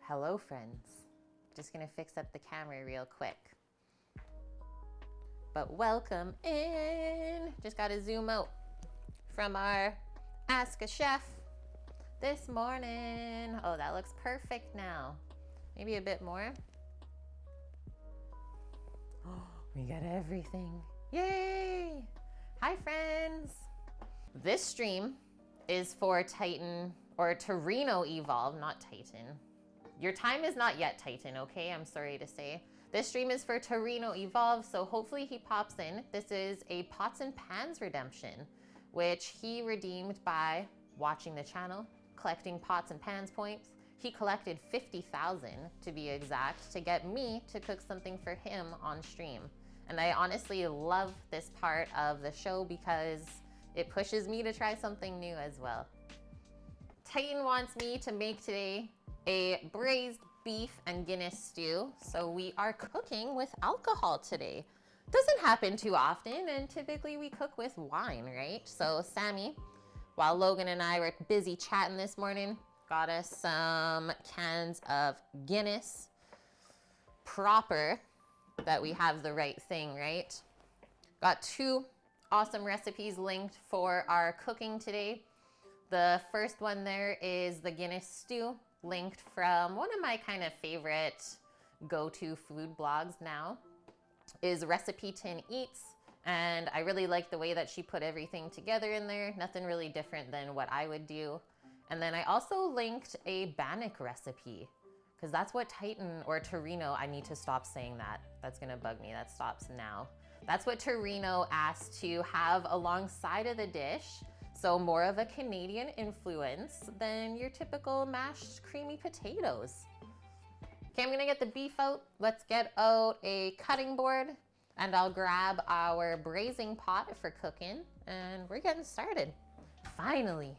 Hello friends. Just gonna fix up the camera real quick. But welcome in. Just gotta zoom out from our Ask a Chef this morning. Oh, that looks perfect now. Maybe a bit more. Oh, we got everything. Yay! Hi friends. This stream is for Titan or Torino Evolve, not Titan. Your time is not yet Titan, okay? I'm sorry to say. This stream is for Torino Evolve, so hopefully he pops in. This is a pots and pans redemption, which he redeemed by watching the channel, collecting pots and pans points. He collected 50,000 to be exact to get me to cook something for him on stream. And I honestly love this part of the show because it pushes me to try something new as well. Titan wants me to make today a braised beef and Guinness stew. So we are cooking with alcohol today. Doesn't happen too often, and typically we cook with wine, right? So Sammy, while Logan and I were busy chatting this morning, got us some cans of Guinness. Proper that we have the right thing, right? Got two awesome recipes linked for our cooking today. The first one there is the Guinness stew, linked from one of my kind of favorite go-to food blogs now, is Recipe Tin Eats. And I really like the way that she put everything together in there. Nothing really different than what I would do. And then I also linked a Bannock recipe, because that's what Titan or Torino, I need to stop saying that. That's gonna bug me, that stops now. That's what Torino asked to have alongside of the dish. So more of a Canadian influence than your typical mashed creamy potatoes. Okay, I'm gonna get the beef out. Let's get out a cutting board and I'll grab our braising pot for cooking and we're getting started. Finally.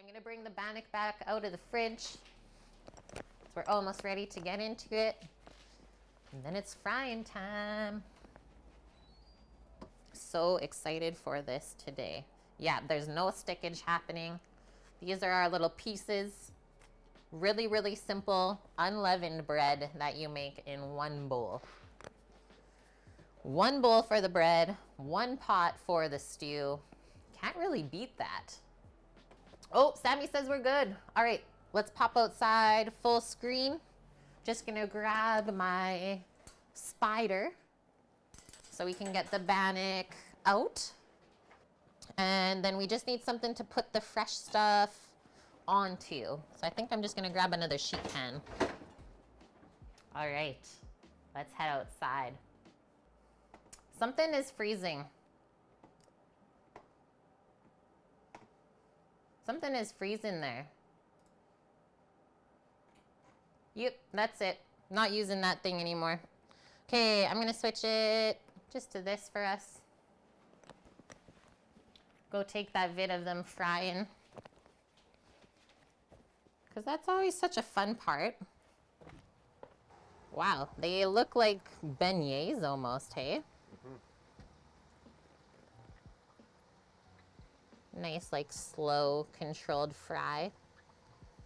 I'm gonna bring the bannock back out of the fridge. We're almost ready to get into it. And then it's frying time. So excited for this today. Yeah, there's no stickage happening. These are our little pieces. Really, really simple, unleavened bread that you make in one bowl. One bowl for the bread, one pot for the stew. Can't really beat that. Oh, Sammy says we're good. All right, let's pop outside full screen. Just gonna grab my spider so we can get the bannock out. And then we just need something to put the fresh stuff onto. So I think I'm just gonna grab another sheet pan. All right, let's head outside. Something is freezing. Something is freezing there. Yep, that's it. Not using that thing anymore. Okay, I'm gonna switch it just to this for us. Go take that vid of them frying. Because that's always such a fun part. Wow, they look like beignets almost, hey? Nice, like slow, controlled fry.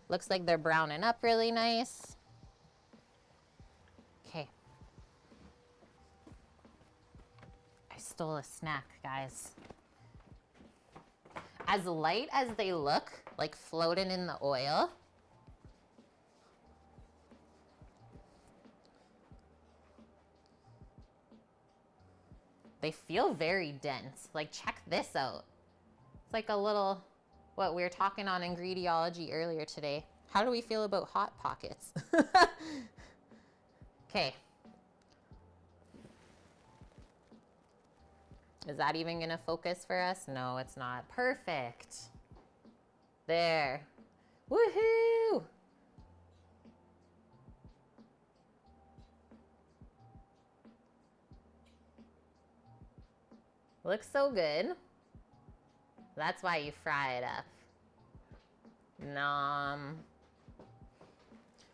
Looks like they're browning up really nice. Okay. I stole a snack, guys. As light as they look, like floating in the oil, they feel very dense. Like, check this out. It's like a little, what we were talking on Ingrediology earlier today. How do we feel about Hot Pockets? Okay. Is that even gonna focus for us? No, it's not. Perfect. There. Woohoo! Looks so good. That's why you fry it up. Nom.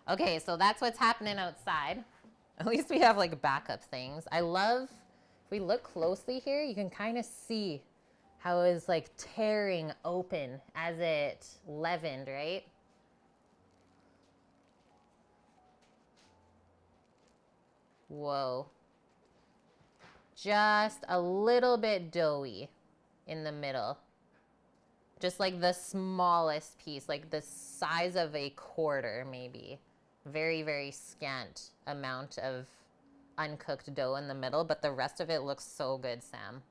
Okay, so that's what's happening outside. At least we have like backup things. I love, if we look closely here, you can kind of see how it's like tearing open as it leavened, right? Whoa. Just a little bit doughy in the middle. Just like the smallest piece, like the size of a quarter maybe. Very, very scant amount of uncooked dough in the middle, but the rest of it looks so good, Sam.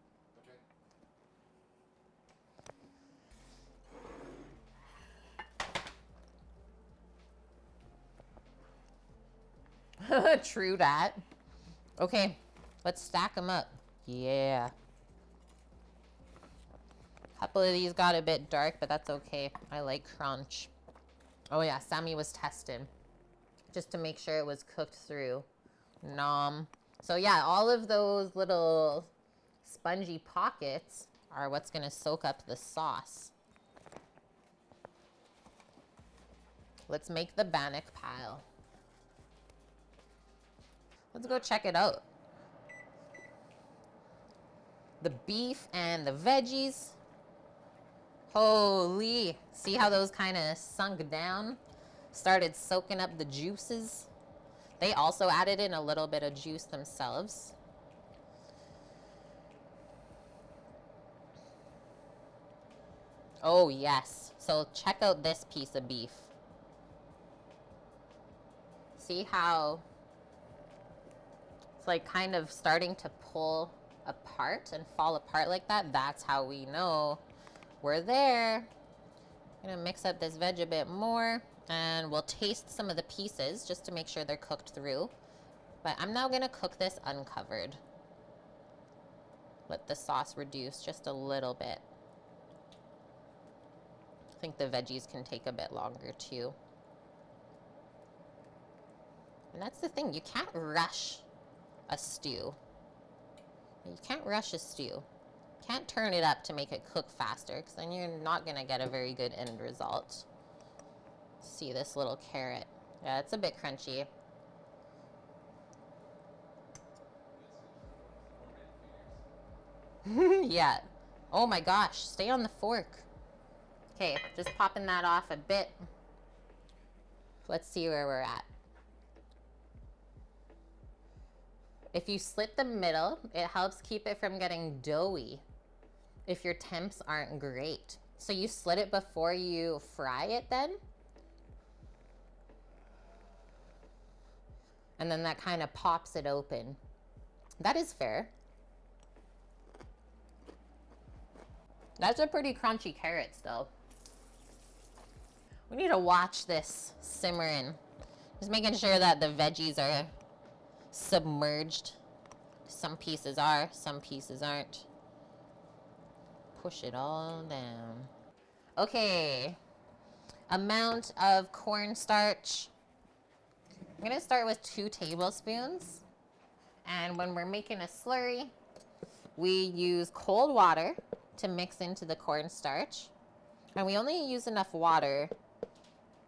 Okay. True that. Okay, let's stack them up. Yeah. A couple of these got a bit dark, but that's okay. I like crunch. Oh yeah, Sammy was testing just to make sure it was cooked through. Nom. So yeah, all of those little spongy pockets are what's gonna soak up the sauce. Let's make the bannock pile. Let's go check it out. The beef and the veggies. Holy, see how those kind of sunk down? Started soaking up the juices. They also added in a little bit of juice themselves. Oh yes, so check out this piece of beef. See how it's like kind of starting to pull apart and fall apart like that? That's how we know we're there. I'm gonna mix up this veg a bit more and we'll taste some of the pieces just to make sure they're cooked through. But I'm now gonna cook this uncovered. Let the sauce reduce just a little bit. I think the veggies can take a bit longer too. And that's the thing, you can't rush a stew. You can't rush a stew. Can't turn it up to make it cook faster, because then you're not gonna get a very good end result. See this little carrot. Yeah, it's a bit crunchy. Yeah. Oh my gosh, stay on the fork. Okay, just popping that off a bit. Let's see where we're at. If you slit the middle, it helps keep it from getting doughy if your temps aren't great. So you slit it before you fry it then? And then that kind of pops it open. That is fair. That's a pretty crunchy carrot still. We need to watch this simmering. Just making sure that the veggies are submerged. Some pieces are, some pieces aren't. Push it all down. Okay. Amount of cornstarch. I'm gonna start with 2 tablespoons. And when we're making a slurry, we use cold water to mix into the cornstarch. And we only use enough water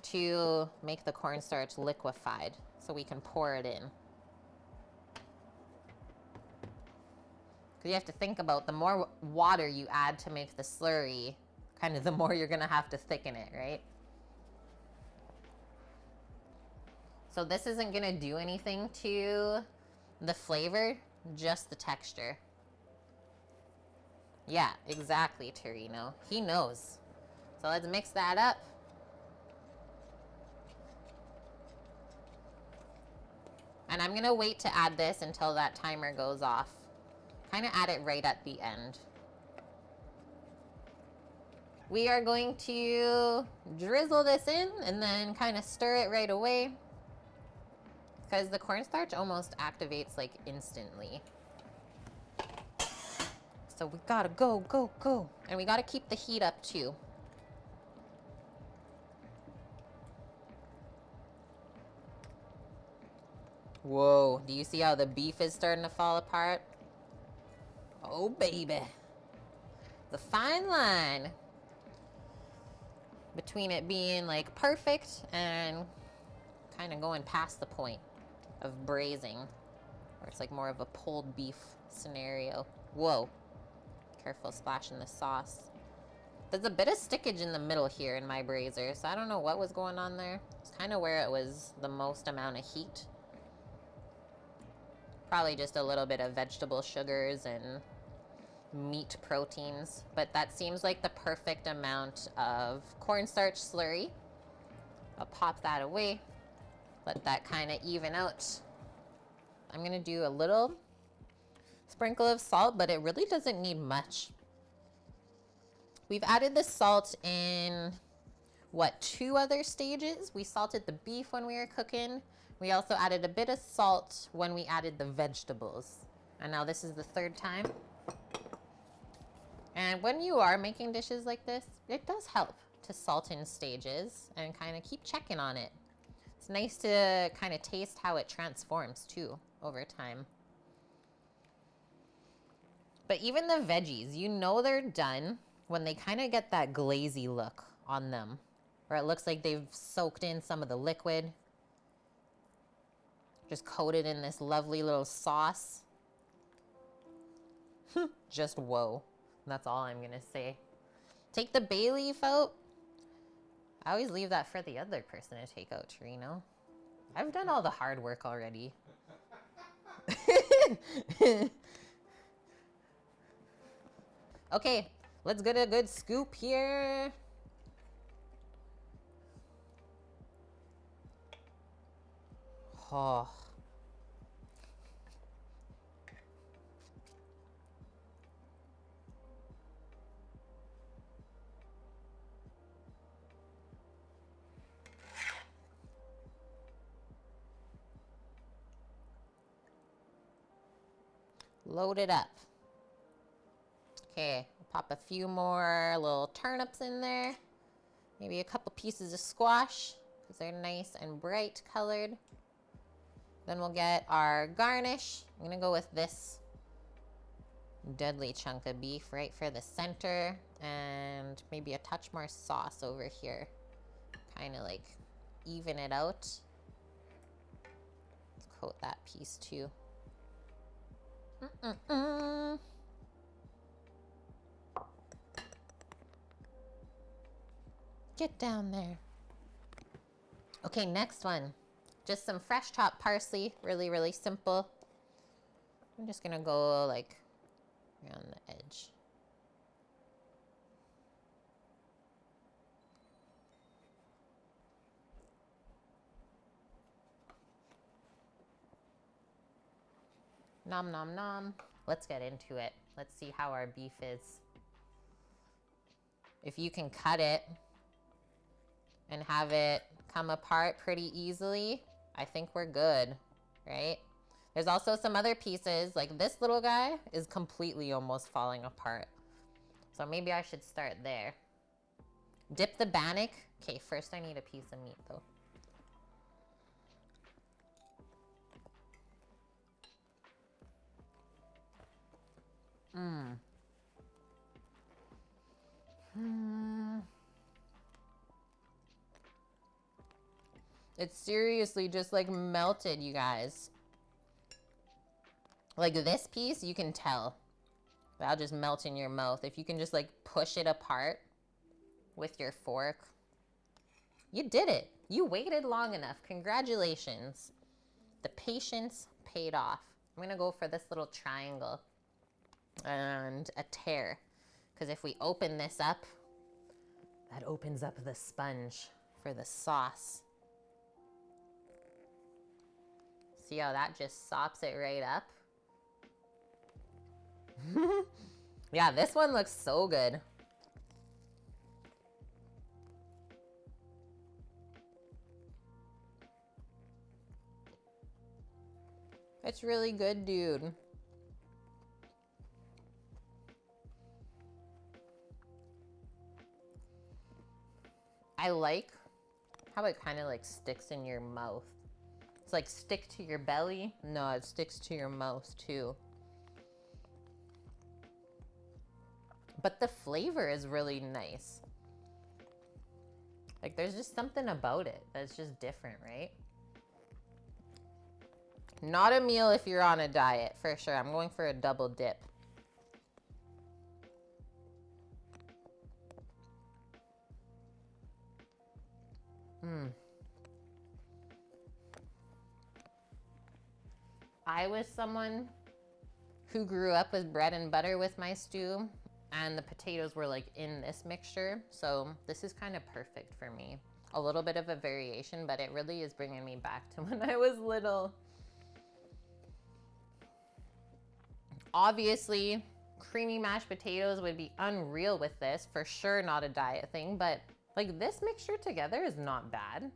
to make the cornstarch liquefied so we can pour it in. Because you have to think about the more water you add to make the slurry, kind of the more you're gonna have to thicken it, right? So this isn't gonna do anything to the flavor, just the texture. Yeah, exactly, Torino. He knows. So let's mix that up. And I'm gonna wait to add this until that timer goes off. Kind of add it right at the end. We are going to drizzle this in and then kind of stir it right away, because the cornstarch almost activates like instantly. So we gotta go, go, go. And we gotta keep the heat up too. Whoa, do you see how the beef is starting to fall apart? Oh baby. The fine line between it being like perfect and kind of going past the point of braising, where it's like more of a pulled beef scenario. Whoa. Careful splashing the sauce. There's a bit of stickage in the middle here in my braiser, so I don't know what was going on there. It's kind of where it was the most amount of heat. Probably just a little bit of vegetable sugars and meat proteins, but that seems like the perfect amount of cornstarch slurry. I'll pop that away, let that kind of even out. I'm gonna do a little sprinkle of salt, but it really doesn't need much. We've added the salt in, what, 2 other stages? We salted the beef when we were cooking. We also added a bit of salt when we added the vegetables. And now this is the 3rd time. And when you are making dishes like this, it does help to salt in stages and kind of keep checking on it. It's nice to kind of taste how it transforms too over time. But even the veggies, you know they're done when they kind of get that glazy look on them, where it looks like they've soaked in some of the liquid, just coated in this lovely little sauce. Just whoa. That's all I'm gonna say. Take the bay leaf out. I always leave that for the other person to take out, Torino. I've done all the hard work already. Okay, let's get a good scoop here. Oh. Load it up. Okay, pop a few more little turnips in there. Maybe a couple pieces of squash, because they're nice and bright colored. Then we'll get our garnish. I'm gonna go with this Deadly chunk of beef right for the center, and maybe a touch more sauce over here. Kind of like even it out. Let's coat that piece too. Get down there. Okay, next one. Just some fresh chopped parsley, really, really simple. I'm just gonna go like around the edge. Nom nom nom. Let's get into it. Let's see how our beef is. If you can cut it and have it come apart pretty easily, I think we're good, right? There's also some other pieces, like this little guy is completely almost falling apart. So maybe I should start there. Dip the bannock. Okay, first I need a piece of meat though. It's seriously just like melted, you guys. Like this piece, you can tell. That'll just melt in your mouth. If you can just like push it apart with your fork. You did it. You waited long enough. Congratulations. The patience paid off. I'm gonna go for this little triangle and a tear. Because if we open this up, that opens up the sponge for the sauce. See how that just sops it right up? Yeah, this one looks so good. It's really good, dude. I like how it kind of like sticks in your mouth. It's like stick to your belly. No, it sticks to your mouth too. But the flavor is really nice. Like there's just something about it that's just different, right? Not a meal if you're on a diet, for sure. I'm going for a double dip. I was someone who grew up with bread and butter with my stew, and the potatoes were like in this mixture. So this is kind of perfect for me. A little bit of a variation, but it really is bringing me back to when I was little. Obviously, creamy mashed potatoes would be unreal with this. For sure not a diet thing, but like this mixture together is not bad.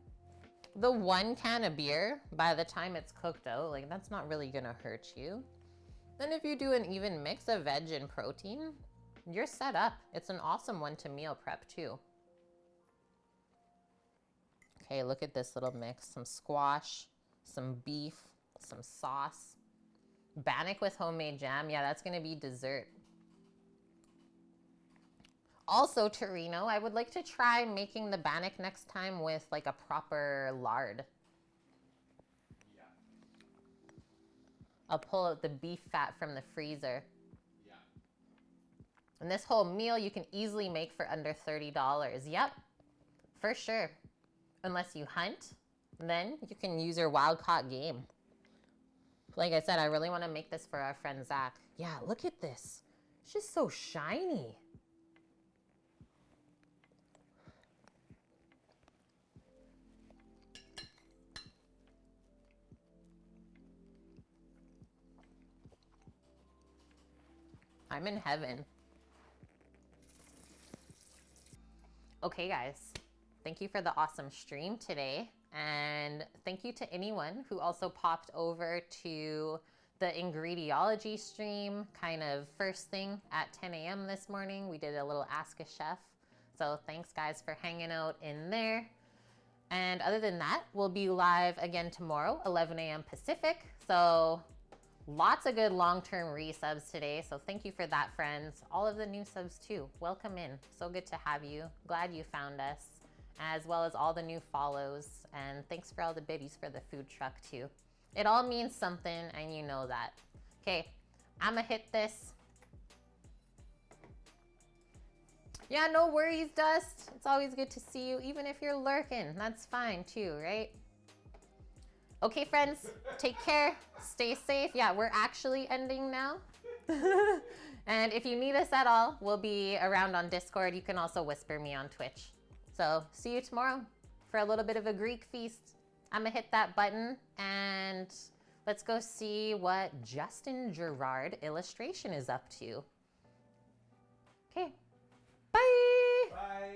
The one can of beer, by the time it's cooked out, like that's not really gonna hurt you. Then if you do an even mix of veg and protein, you're set up. It's an awesome one to meal prep too. Okay, look at this little mix. Some squash, some beef, some sauce. Bannock with homemade jam. Yeah, that's gonna be dessert. Also, Torino, I would like to try making the bannock next time with like a proper lard. Yeah. I'll pull out the beef fat from the freezer. Yeah. And this whole meal you can easily make for under $30. Yep, for sure. Unless you hunt, then you can use your wild caught game. Like I said, I really want to make this for our friend Zach. Yeah, look at this. It's just so shiny. I'm in heaven. Okay, guys. Thank you for the awesome stream today. And thank you to anyone who also popped over to the Ingrediology stream kind of first thing at 10 a.m. this morning. We did a little Ask a Chef. So thanks guys for hanging out in there. And other than that, we'll be live again tomorrow, 11 a.m. Pacific. So Lots of good long-term resubs today, so thank you for that, friends. All of the new subs too. Welcome in. So good to have you. Glad you found us, as well as all the new follows. And thanks for all the biddies for the food truck too. It all means something, and you know that. Okay, I'ma hit this. Yeah, no worries, Dust. It's always good to see you, even if you're lurking. That's fine too, right? Okay, friends, take care. Stay safe. Yeah, we're actually ending now. And if you need us at all, we'll be around on Discord. You can also whisper me on Twitch. So see you tomorrow for a little bit of a Greek feast. I'm gonna hit that button and let's go see what Justin Gerard illustration is up to. Okay, bye. Bye.